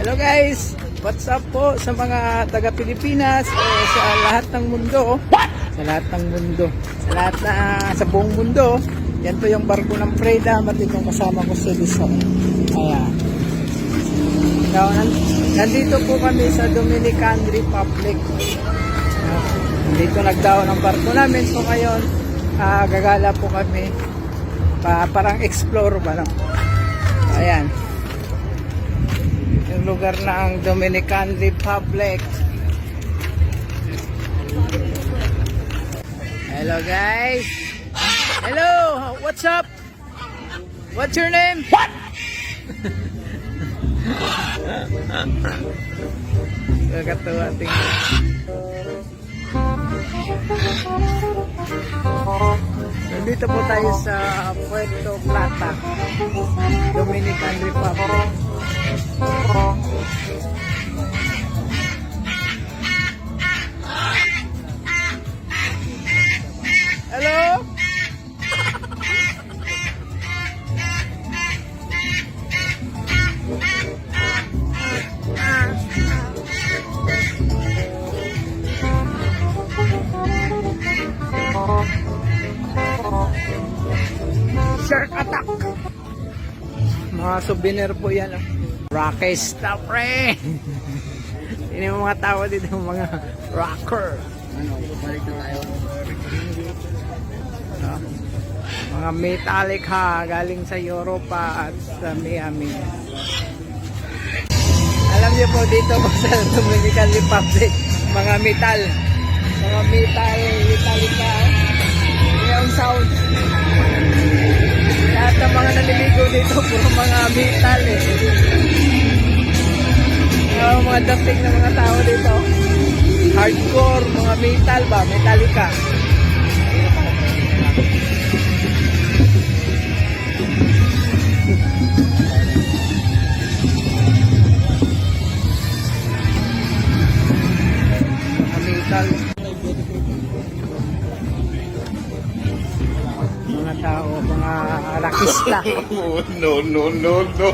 Hello guys, what's up po sa mga taga Pilipinas o sa lahat ng mundo. Sa lahat ng mundo, sa lahat na sa buong mundo. Yan po yung barko ng Freedom at itong kasama ko si Lison. Ayan. So, nandito po kami sa Dominican Republic. Dito nagdaon ang barko namin. So ngayon, gagala po kami. Parang explore ba no? Ayan. Yung lugar ng Dominican Republic. Hello guys. Hello, what's up? What's your name? What? Nakakatawa tingnan. Nandito po tayo sa Puerto Plata, Dominican Republic. Hello? Shark attack. Mga souvenir po yan. Rocky stuff, pre. Ini mga tao dito, mga rocker. Balik na tayo. Mga metallic ha, galing sa Europa at sa Miami. Alam niyo po dito po sa Dominican Republic, mga metal. Mga metallic ha. Yung sound. Lahat ng mga naliligo dito, puro mga metal eh. Mga dating ng mga tao dito. Hardcore, mga metal ba? Metallica. Mga metal. Mga tao, mga rakista. No, no, no, no.